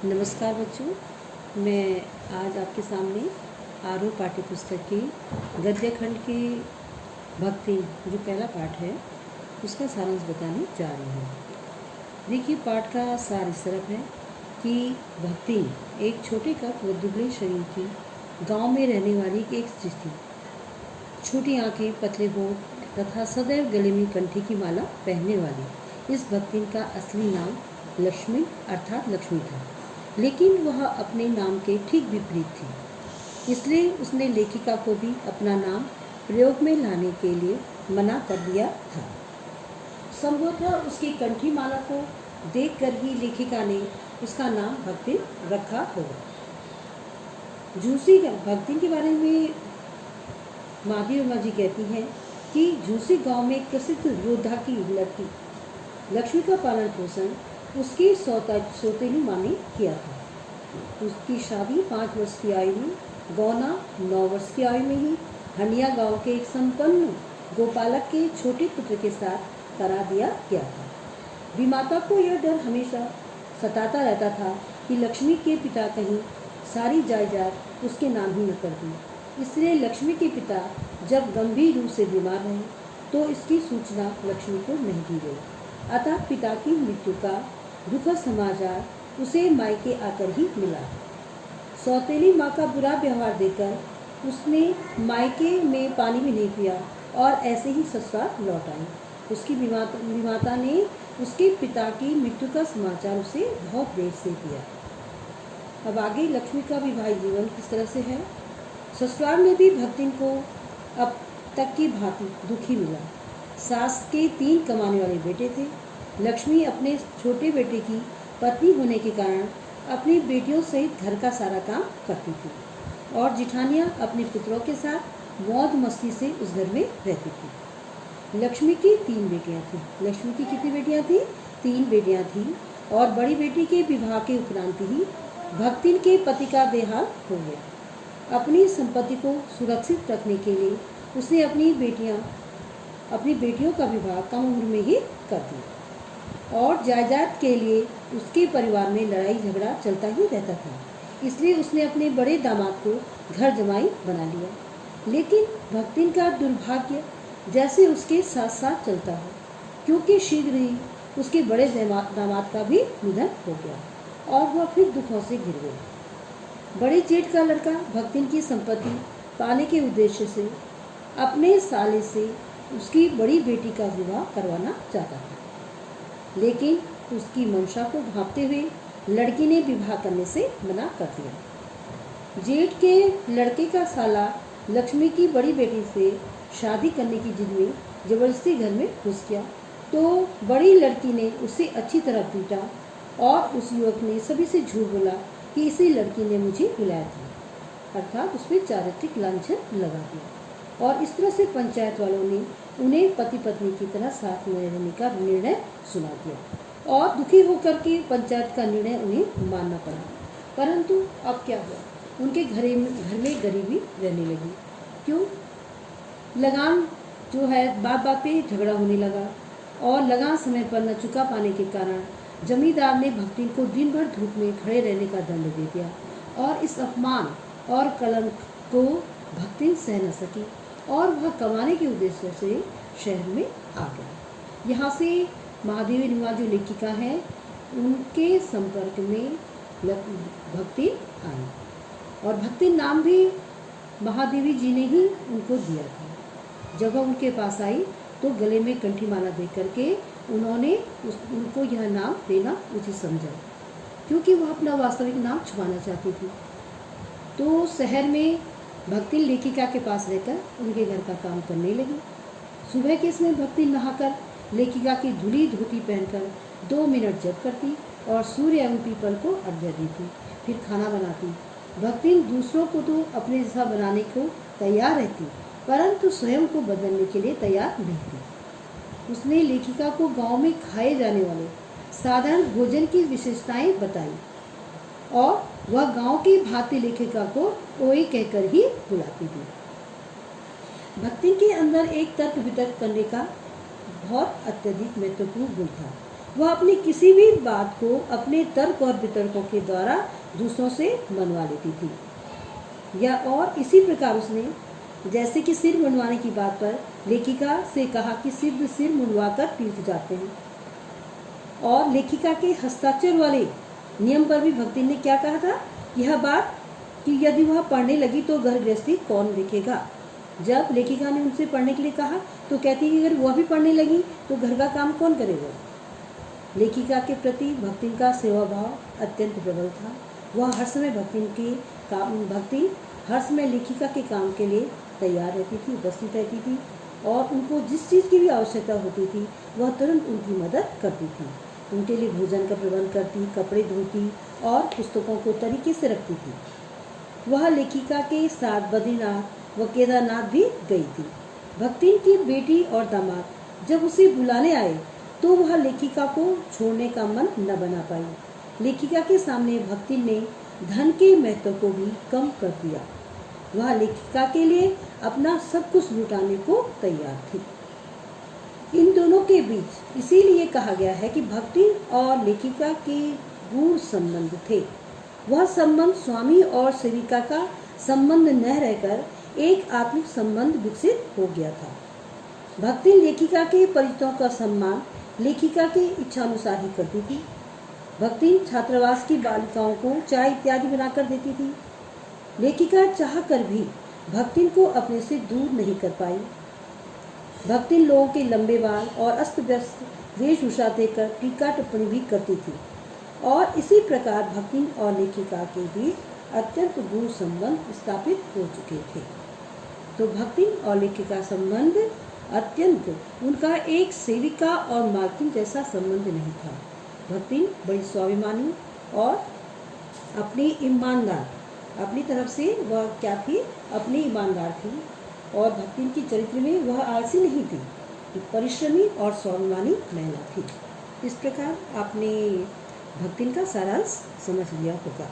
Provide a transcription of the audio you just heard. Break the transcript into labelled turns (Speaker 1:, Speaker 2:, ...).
Speaker 1: नमस्कार बच्चों, मैं आज आपके सामने आरोह पाठ्य पुस्तक की गद्य खंड की भक्ति जो पहला पाठ है उसका सारांश बताने जा रही हूँ। देखिए, पाठ का सार इस तरफ है कि भक्ति एक छोटे कद व दुबले शरीर की गांव में रहने वाली एक स्त्री थी। छोटी आंखें, पतले होंठ तथा सदैव गले में कंठी की माला पहनने वाली इस भक्तिन का असली नाम लक्ष्मी अर्थात लक्ष्मी था, लेकिन वह अपने नाम के ठीक विपरीत थी। इसलिए उसने लेखिका को भी अपना नाम प्रयोग में लाने के लिए मना कर दिया था। संभवतः उसकी कंठी माला को देखकर ही लेखिका ने उसका नाम भक्तिन रखा होगा। झूसी भक्तिन के बारे में माधवी वर्मा जी कहती हैं कि झूसी गांव में एक प्रसिद्ध योद्धा की लड़की लक्ष्मी का पालन पोषण उसकी सौतेली माँ ने किया था। उसकी शादी 5 वर्ष की आयु में, गौना 9 वर्ष की आयु में ही हनिया गांव के एक संपन्न गोपालक के छोटे पुत्र के साथ करा दिया गया था। विमाता को यह डर हमेशा सताता रहता था कि लक्ष्मी के पिता कहीं सारी जायदाद उसके नाम ही न कर दें। इसलिए लक्ष्मी के पिता जब गंभीर रूप से बीमार रहे तो इसकी सूचना लक्ष्मी को नहीं दी गई। अतः पिता की मृत्यु का दुखद समाचार उसे मायके आकर ही मिला। सौतेली माँ का बुरा व्यवहार देखकर उसने मायके में पानी भी नहीं पिया और ऐसे ही ससुराल लौट आई। उसकी विमाता ने उसके पिता की मृत्यु का समाचार उसे बहुत देर से दिया। अब आगे लक्ष्मी का विवाहित जीवन किस तरह से है। ससुराल में भी भक्तिन को अब तक की भांति दुखी मिला। सास के 3 कमाने वाले बेटे थे। लक्ष्मी अपने छोटे बेटे की पत्नी होने के कारण अपनी बेटियों सहित घर का सारा काम करती थी और जिठानियाँ अपने पुत्रों के साथ मौज मस्ती से उस घर में रहती थी। लक्ष्मी की 3 बेटियाँ थीं। लक्ष्मी की कितनी बेटियाँ थीं? 3 बेटियाँ थीं और बड़ी बेटी के विवाह के उपरांत ही भक्तिन के पति का देहांत हो गया। अपनी संपत्ति को सुरक्षित रखने के लिए उसने अपनी बेटियों का विवाह कम उम्र में ही कर दिया और जायदाद के लिए उसके परिवार में लड़ाई झगड़ा चलता ही रहता था। इसलिए उसने अपने बड़े दामाद को घर जमाई बना लिया। लेकिन भक्तिन का दुर्भाग्य जैसे उसके साथ साथ चलता है, क्योंकि शीघ्र ही उसके बड़े दामाद का भी निधन हो गया और वह फिर दुखों से घिर गई। बड़े जेठ का लड़का भक्तिन की संपत्ति पाने के उद्देश्य से अपने साले से उसकी बड़ी बेटी का विवाह करवाना चाहता था, लेकिन उसकी मंशा को भांपते हुए लड़की ने विवाह करने से मना कर दिया। जेठ के लड़के का साला लक्ष्मी की बड़ी बेटी से शादी करने की जिद में जबरदस्ती घर में घुस गया तो बड़ी लड़की ने उसे अच्छी तरह पीटा और उस युवक ने सभी से झूठ बोला कि इसी लड़की ने मुझे बुलाया था, अर्थात उस पर चारित्रिक लांछन लगा दिया। और इस तरह से पंचायत वालों ने उन्हें पति पत्नी की तरह साथ में रहने का निर्णय सुना दिया और दुखी होकर के पंचायत का निर्णय उन्हें मानना पड़ा। परंतु अब क्या हुआ, उनके घर में गरीबी रहने लगी। क्यों? लगान जो है बात बात पे झगड़ा होने लगा और लगान समय पर न चुका पाने के कारण जमींदार ने भक्तिन को दिन भर धूप में खड़े रहने का दंड दे दिया और इस अपमान और कलंक को भक्तिन सह न सकी और वह कमाने के उद्देश्य से शहर में आ गया। यहाँ से महादेवी वर्मा जो लेखिका है उनके संपर्क में भक्तिन आई और भक्तिन नाम भी महादेवी जी ने ही उनको दिया था। जब वह उनके पास आई तो गले में कंठी माला दे करके उन्होंने उनको यह नाम देना उचित समझा, क्योंकि वह अपना वास्तविक नाम छुपाना चाहती थी। तो शहर में भक्तिन लेखिका के पास रहकर उनके घर का काम करने लगी। सुबह के समय भक्तिन नहाकर लेखिका की धुली धोती पहनकर 2 मिनट जप करती और सूर्य एवं पीपल को अर्घ्य देती, फिर खाना बनाती। भक्तिन दूसरों को तो अपने जैसा बनाने को तैयार रहती, परंतु स्वयं को बदलने के लिए तैयार नहीं थी। उसने लेखिका को गांव में खाए जाने वाले साधारण भोजन की विशेषताएं बताई और वह गांव की भांति लेखिका को ओए कहकर ही बुलाती थी। भक्ति के अंदर एक तर्क वितर्क करने का बहुत अत्यधिक महत्वपूर्ण गुण था। वह अपनी किसी भी बात को अपने तर्क और वितर्कों के द्वारा दूसरों से मनवा लेती थी। या और इसी प्रकार उसने जैसे कि सिर मुंडवाने की बात पर लेखिका से कहा कि सिर मुंडवाकर तीर्थ जाते हैं, और लेखिका के हस्ताक्षर वाले नियम पर भी भक्ति ने क्या कहा था, यह बात कि यदि वह पढ़ने लगी तो घर गृहस्थी कौन देखेगा। जब लेखिका ने उनसे पढ़ने के लिए कहा तो कहती कि अगर वह भी पढ़ने लगी तो घर का काम कौन करेगा। लेखिका के प्रति भक्तिन का सेवा भाव अत्यंत प्रबल था। वह हर समय भक्ति हर समय लेखिका के काम के लिए तैयार रहती थी, उपस्थित रहती थी, और उनको जिस चीज़ की भी आवश्यकता होती थी वह तुरंत उनकी मदद करती थी। उनके लिए भोजन का प्रबंध करती, कपड़े धोती और पुस्तकों को तरीके से रखती थी। वह लेखिका के साथ बद्रीनाथ व केदारनाथ भी गई थी। भक्तिन की बेटी और दामाद जब उसे बुलाने आए तो वह लेखिका को छोड़ने का मन न बना पाई। लेखिका के सामने भक्तिन ने धन के महत्व को भी कम कर दिया। वह लेखिका के लिए अपना सब कुछ लुटाने को तैयार थी। इन दोनों के बीच इसीलिए कहा गया है कि भक्तिन और लेखिका के गूढ़ संबंध थे। वह संबंध स्वामी और सेविका का संबंध न रहकर एक आत्मिक संबंध विकसित हो गया था। भक्तिन लेखिका के परिचितों का सम्मान लेखिका के इच्छानुसार ही करती थी। भक्तिन छात्रावास की बालिकाओं को चाय इत्यादि बनाकर देती थी। लेखिका चाह कर भी भक्तिन को अपने से दूर नहीं कर पाई। भक्तिन लोगों के लंबे बाल और अस्त व्यस्त वेशभूषा देखकर टीका टिप्पणी भी करती थी, और इसी प्रकार भक्तिन और लेखिका के बीच अत्यंत गूढ़ संबंध स्थापित हो चुके थे। तो भक्तिन और लेखिका संबंध अत्यंत, उनका एक सेविका और मालकिन जैसा संबंध नहीं था। भक्तिन बड़ी स्वाभिमानी और अपनी ईमानदार, अपनी तरफ से वह क्या थी, अपनी ईमानदार थी, और भक्तिन की चरित्र में वह आलसी नहीं थी, परिश्रमी और स्वाभिमानी महिला थी। इस प्रकार आपने भक्तिन का सारांश समझ लिया होगा।